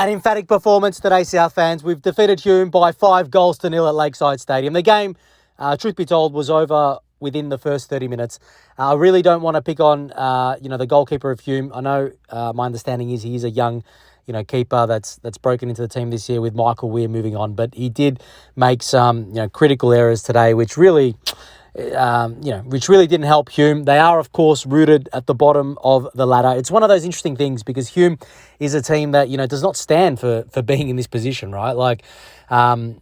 An emphatic performance today, South fans. We've defeated Hume by 5-0 at Lakeside Stadium. The game, truth be told, was over within the first 30 minutes. I really don't want to pick on, the goalkeeper of Hume. I know my understanding is he is a young, keeper that's broken into the team this year with Michael Weir moving on. But he did make some, critical errors today, which really didn't help Hume. They are, of course, rooted at the bottom of the ladder. It's one of those interesting things because Hume is a team that, does not stand for being in this position, right? Like,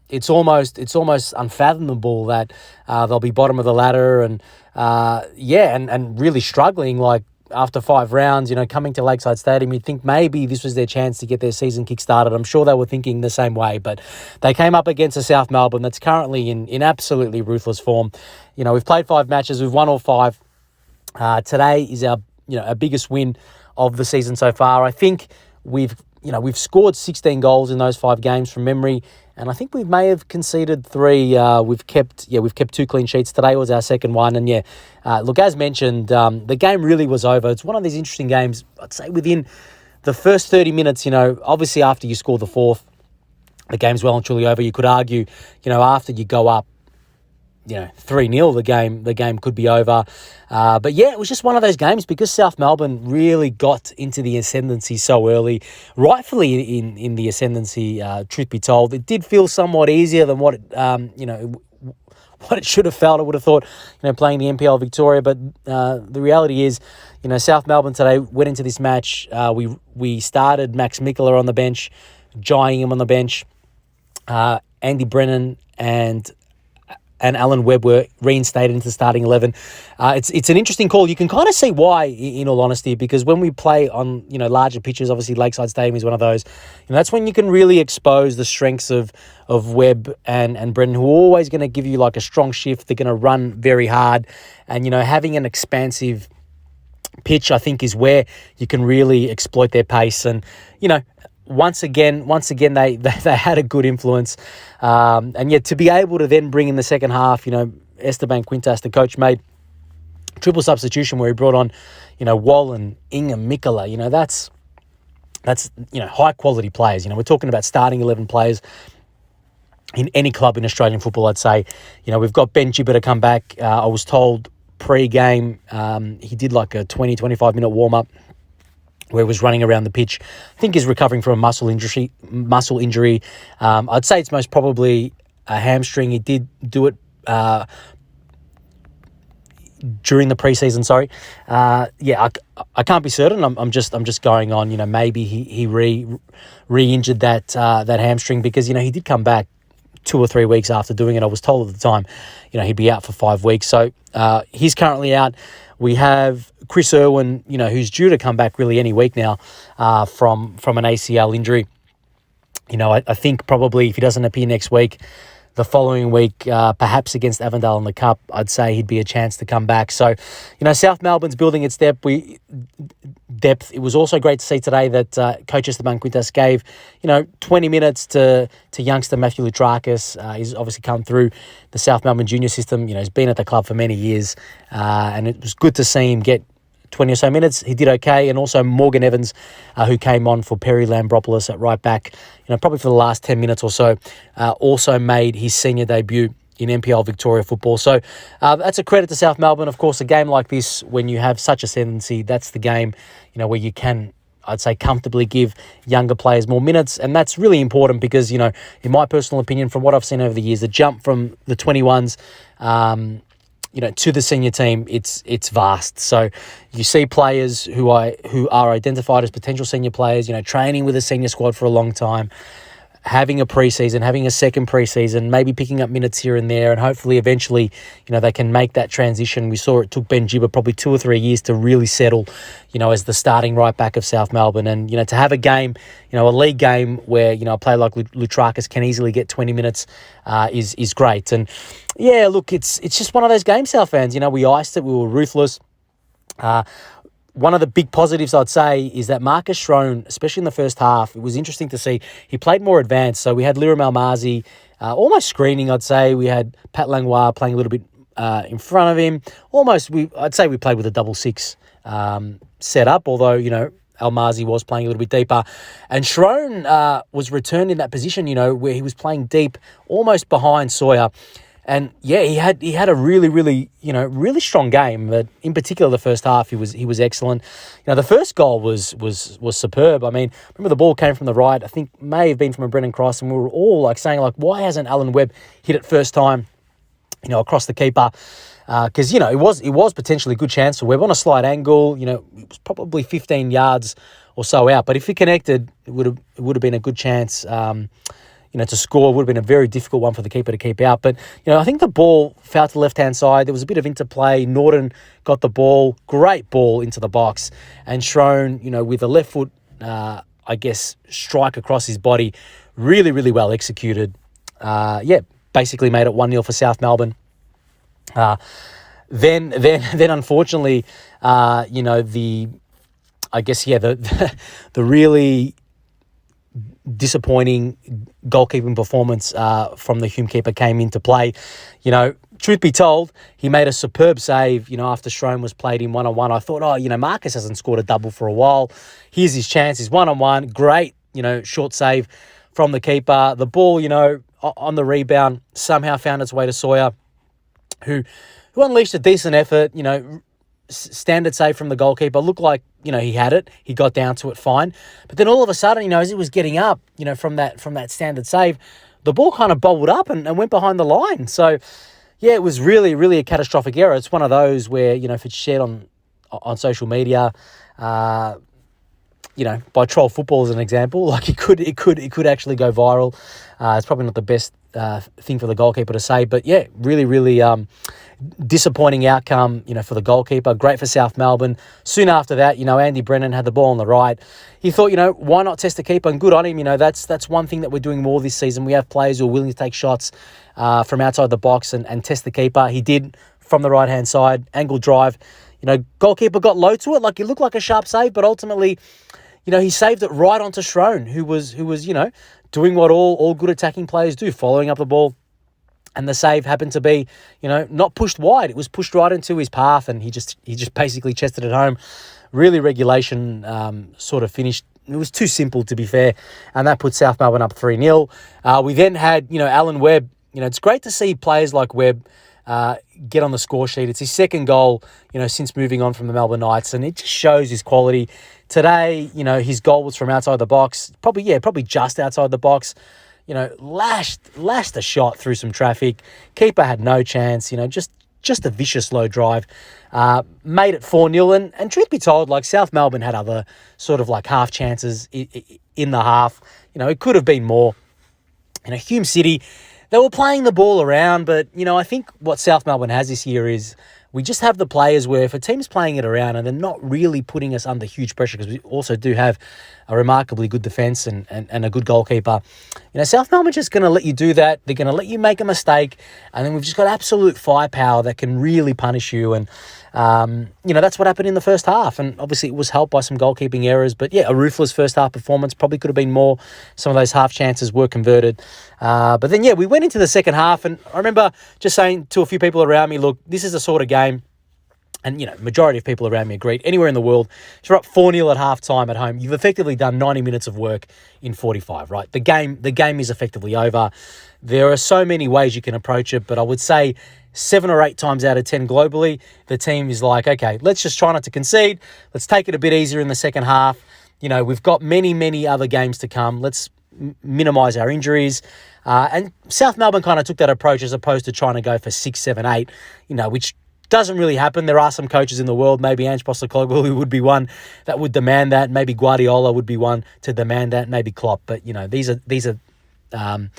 it's almost unfathomable that they'll be bottom of the ladder and really struggling, like, after 5 rounds, coming to Lakeside Stadium, you'd think maybe this was their chance to get their season kick-started. I'm sure they were thinking the same way, but they came up against a South Melbourne that's currently in absolutely ruthless form. We've played 5 matches, we've won all 5. Today is our biggest win of the season so far. I think we've scored 16 goals in those 5 games from memory, and I think we may have conceded 3. We've kept 2 clean sheets. Today was our second one, and look, as mentioned, the game really was over. It's one of these interesting games. I'd say within the first 30 minutes, obviously after you score the 4th, the game's well and truly over. You could argue, after you go up, 3-0, the game could be over. But it was just one of those games because South Melbourne really got into the ascendancy so early, rightfully in the ascendancy, truth be told. It did feel somewhat easier than what it should have felt. I would have thought, playing the NPL Victoria, but the reality is, South Melbourne today went into this match. We started Max Mikula on the bench, Jai Ingham on the bench, Andy Brennan and Alan Webb were reinstated into the starting 11. It's an interesting call. You can kind of see why, in all honesty, because when we play on larger pitches, obviously Lakeside Stadium is one of those. That's when you can really expose the strengths of Webb and Brennan, who are always going to give you like a strong shift. They're going to run very hard, and having an expansive pitch, I think, is where you can really exploit their pace. And once again, they had a good influence. And yet to be able to then bring in the second half, Esteban Quintas, the coach, made triple substitution where he brought on, Wallen, Ingham, Mikula. That's high quality players. We're talking about starting 11 players in any club in Australian football, I'd say. We've got Ben Gibber to come back. I was told pre-game he did like a 20, 25-minute warm-up where he was running around the pitch. I think he's recovering from a muscle injury. I'd say it's most probably a hamstring. He did do it during the preseason. Sorry, I can't be certain. I'm just going on. Maybe he re-injured that hamstring because he did come back 2 or 3 weeks after doing it. I was told at the time, he'd be out for 5 weeks. So he's currently out. We have Chris Irwin, who's due to come back really any week now from an ACL injury. I think probably if he doesn't appear next week, the following week, perhaps against Avondale in the Cup, I'd say he'd be a chance to come back. So, South Melbourne's building its depth. It was also great to see today that Coach Esteban Quintas gave, 20 minutes to youngster Matthew Lutrakis. He's obviously come through the South Melbourne junior system. He's been at the club for many years, and it was good to see him get 20 or so minutes. He did okay. And also Morgan Evans, who came on for Perry Lambropoulos at right back, probably for the last 10 minutes or so, also made his senior debut in NPL Victoria football. So that's a credit to South Melbourne. Of course, a game like this, when you have such ascendancy, that's the game, where you can, I'd say, comfortably give younger players more minutes. And that's really important because, in my personal opinion, from what I've seen over the years, the jump from the 21s, to the senior team, it's vast. So you see players who are identified as potential senior players, training with a senior squad for a long time, having a preseason, having a second preseason, maybe picking up minutes here and there, and hopefully eventually, they can make that transition. We saw it took Ben Gibber probably 2 or 3 years to really settle, as the starting right back of South Melbourne. And, to have a game, a league game where, a player like Lutrakis can easily get 20 minutes is great. And look, it's just one of those games, South fans. We iced it. We were ruthless. One of the big positives, I'd say, is that Marcus Schrone, especially in the first half, it was interesting to see. He played more advanced. So we had Liram Almazi almost screening, I'd say. We had Pat Langlois playing a little bit in front of him. I'd say we played with a double 6 set up, although, Almazi was playing a little bit deeper. And Shrone was returned in that position, where he was playing deep, almost behind Sawyer. And yeah, he had a really, really, really strong game. But in particular, the first half, he was excellent. The first goal was superb. I mean, remember the ball came from the right. I think may have been from a Brendan Cross, and we were all saying why hasn't Alan Webb hit it first time, across the keeper? Because it was potentially a good chance for Webb on a slight angle. It was probably 15 yards or so out. But if he connected, it would have been a good chance. To score. Would have been a very difficult one for the keeper to keep out. But, I think the ball fell to the left-hand side. There was a bit of interplay. Norton got the ball. Great ball into the box. And Shrone, with a left foot, strike across his body, really, really well executed. Basically made it 1-0 for South Melbourne. Then unfortunately, the really disappointing goalkeeping performance from the Hume keeper came into play. Truth be told, he made a superb save, after Shrone was played in one-on-one. I thought, Marcus hasn't scored a double for a while. Here's his chance. He's one-on-one. Great, short save from the keeper. The ball, on the rebound, somehow found its way to Sawyer, who unleashed a decent effort, standard save from the goalkeeper. Looked like, he had it. He got down to it fine. But then all of a sudden, as it was getting up, from that standard save, the ball kind of bobbled up and went behind the line. So, yeah, it was really, really a catastrophic error. It's one of those where, if it's shared on social media, by Troll Football as an example, it could actually go viral. It's probably not the best thing for the goalkeeper to say, but yeah, really, really disappointing outcome, for the goalkeeper. Great for South Melbourne. Soon after that, Andy Brennan had the ball on the right. He thought, why not test the keeper? And good on him. That's one thing that we're doing more this season. We have players who are willing to take shots from outside the box and test the keeper. He did from the right-hand side, angle drive. Goalkeeper got low to it. It looked like a sharp save, but ultimately, he saved it right onto Shrone, who was doing what all good attacking players do, following up the ball. And the save happened to be, not pushed wide. It was pushed right into his path, and he just basically chested it home. Really regulation sort of finished. It was too simple, to be fair, and that put South Melbourne up 3-0. We then had, Alan Webb. It's great to see players like Webb get on the score sheet. It's his second goal, since moving on from the Melbourne Knights, and it just shows his quality. Today, his goal was from outside the box, probably just outside the box. Lashed a shot through some traffic. Keeper had no chance, just a vicious low drive. Made it 4-0. And truth be told, South Melbourne had other sort of half chances in the half. It could have been more. Hume City, they were playing the ball around, but, I think what South Melbourne has this year is we just have the players where if a team's playing it around and they're not really putting us under huge pressure, because we also do have a remarkably good defence and a good goalkeeper, South Melbourne just going to let you do that. They're going to let you make a mistake, and then we've just got absolute firepower that can really punish you. And, that's what happened in the first half. And obviously it was helped by some goalkeeping errors. But, yeah, a ruthless first half performance. Probably could have been more. Some of those half chances were converted. But then, yeah, we went into the second half, and I remember just saying to a few people around me, look, this is the sort of game. And, majority of people around me agreed. Anywhere in the world, if you're up 4-0 at halftime at home, you've effectively done 90 minutes of work in 45, right? The game is effectively over. There are so many ways you can approach it, but I would say 7 or 8 times out of 10 globally, the team is like, okay, let's just try not to concede. Let's take it a bit easier in the second half. We've got many, many other games to come. Let's minimise our injuries. And South Melbourne kind of took that approach as opposed to trying to go for 6, 7, 8, which doesn't really happen. There are some coaches in the world, maybe Ange Postecoglou, who would be one that would demand that. Maybe Guardiola would be one to demand that. Maybe Klopp. But, these are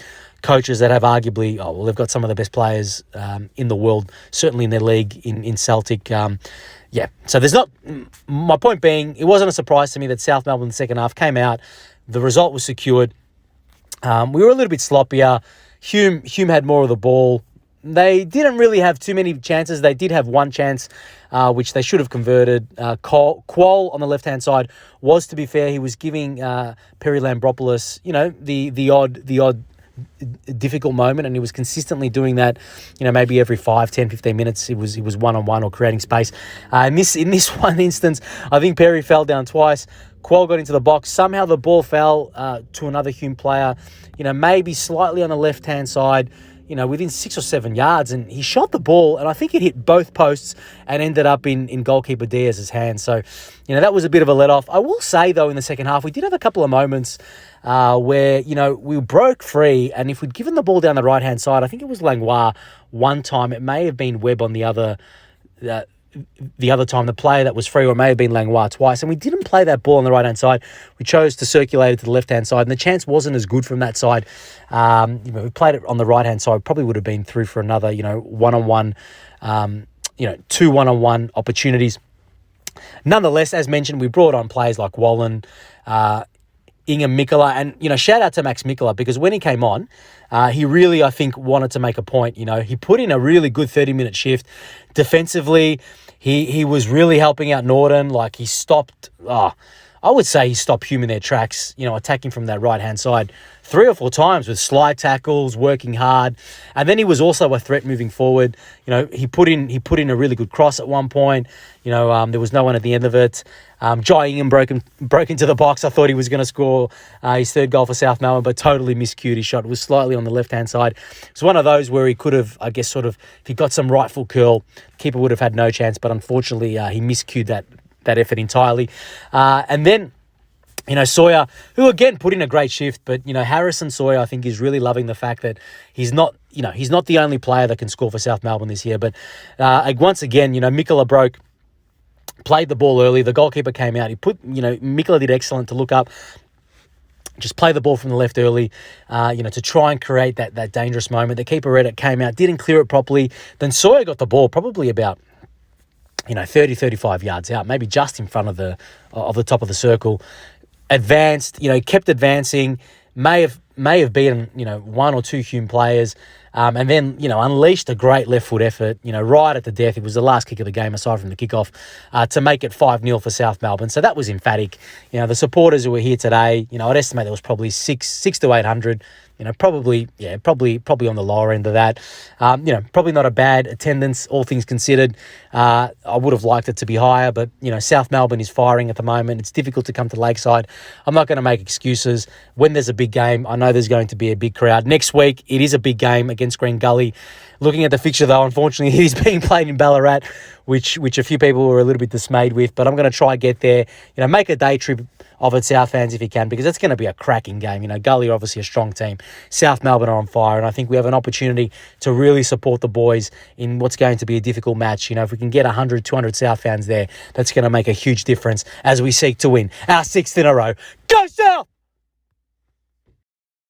coaches that have arguably, they've got some of the best players in the world, certainly in their league, in Celtic. So there's not... My point being, it wasn't a surprise to me that South Melbourne in the second half came out. The result was secured. We were a little bit sloppier. Hume had more of the ball. They didn't really have too many chances. They did have one chance, which they should have converted. Qual on the left-hand side was, to be fair, he was giving Perry Lambropoulos, the odd difficult moment, and he was consistently doing that, maybe every 5, 10, 15 minutes he was one-on-one or creating space. In this one instance, I think Perry fell down twice. Quell got into the box. Somehow the ball fell to another Hume player, maybe slightly on the left-hand side, within 6 or 7 yards, and he shot the ball, and I think it hit both posts and ended up in goalkeeper Diaz's hand. So, that was a bit of a let-off. I will say, though, in the second half, we did have a couple of moments where, we broke free, and if we'd given the ball down the right-hand side, I think it was Langlois one time. It may have been Webb on the other time, the player that was free, or it may have been Langlois twice, and we didn't play that ball on the right-hand side. We chose to circulate it to the left-hand side, and the chance wasn't as good from that side. If we played it on the right-hand side, probably would have been through for another, one-on-one, 2 one-on-one opportunities. Nonetheless, as mentioned, we brought on players like Wallen, Inga Mikola, and, shout out to Max Mikola, because when he came on, he really, I think, wanted to make a point. He put in a really good 30-minute shift. Defensively, he was really helping out Norton. Like, he stopped, I would say he stopped Hume in their tracks, attacking from that right-hand side 3 or 4 times with slide tackles, working hard. And then he was also a threat moving forward. He put in a really good cross at one point. There was no one at the end of it. Jai Ingham broke into the box. I thought he was going to score his third goal for South Melbourne, but totally miscued his shot. It was slightly on the left-hand side. It's one of those where he could have, I guess, if he got some right foot curl, keeper would have had no chance, but unfortunately he miscued that effort entirely. And then, Sawyer, who again put in a great shift, but, Harrison Sawyer, I think, is really loving the fact that he's not the only player that can score for South Melbourne this year. But once again, Mikola played the ball early. The goalkeeper came out. Mikola did excellent to look up, just play the ball from the left early, to try and create that dangerous moment. The keeper read it, came out, didn't clear it properly. Then Sawyer got the ball probably about 30, 35 yards out, maybe just in front of the top of the circle. Advanced, kept advancing, may have beaten, 1 or 2 Hume players, and then, unleashed a great left foot effort, right at the death. It was the last kick of the game, aside from the kickoff, to make it 5-0 for South Melbourne. So that was emphatic. The supporters who were here today, I'd estimate there was probably 600 to 800. Probably on the lower end of that. Probably not a bad attendance, all things considered. I would have liked it to be higher, but, South Melbourne is firing at the moment. It's difficult to come to Lakeside. I'm not going to make excuses. When there's a big game, I know there's going to be a big crowd. Next week, it is a big game against Green Gully. Looking at the fixture, though, unfortunately, it is being played in Ballarat, which a few people were a little bit dismayed with, but I'm going to try and get there, make a day trip of it, South fans, if you can, because it's going to be a cracking game. Gully are obviously a strong team. South Melbourne are on fire, and I think we have an opportunity to really support the boys in what's going to be a difficult match. If we can get 100, 200 South fans there, that's going to make a huge difference as we seek to win our 6th in a row. Go South!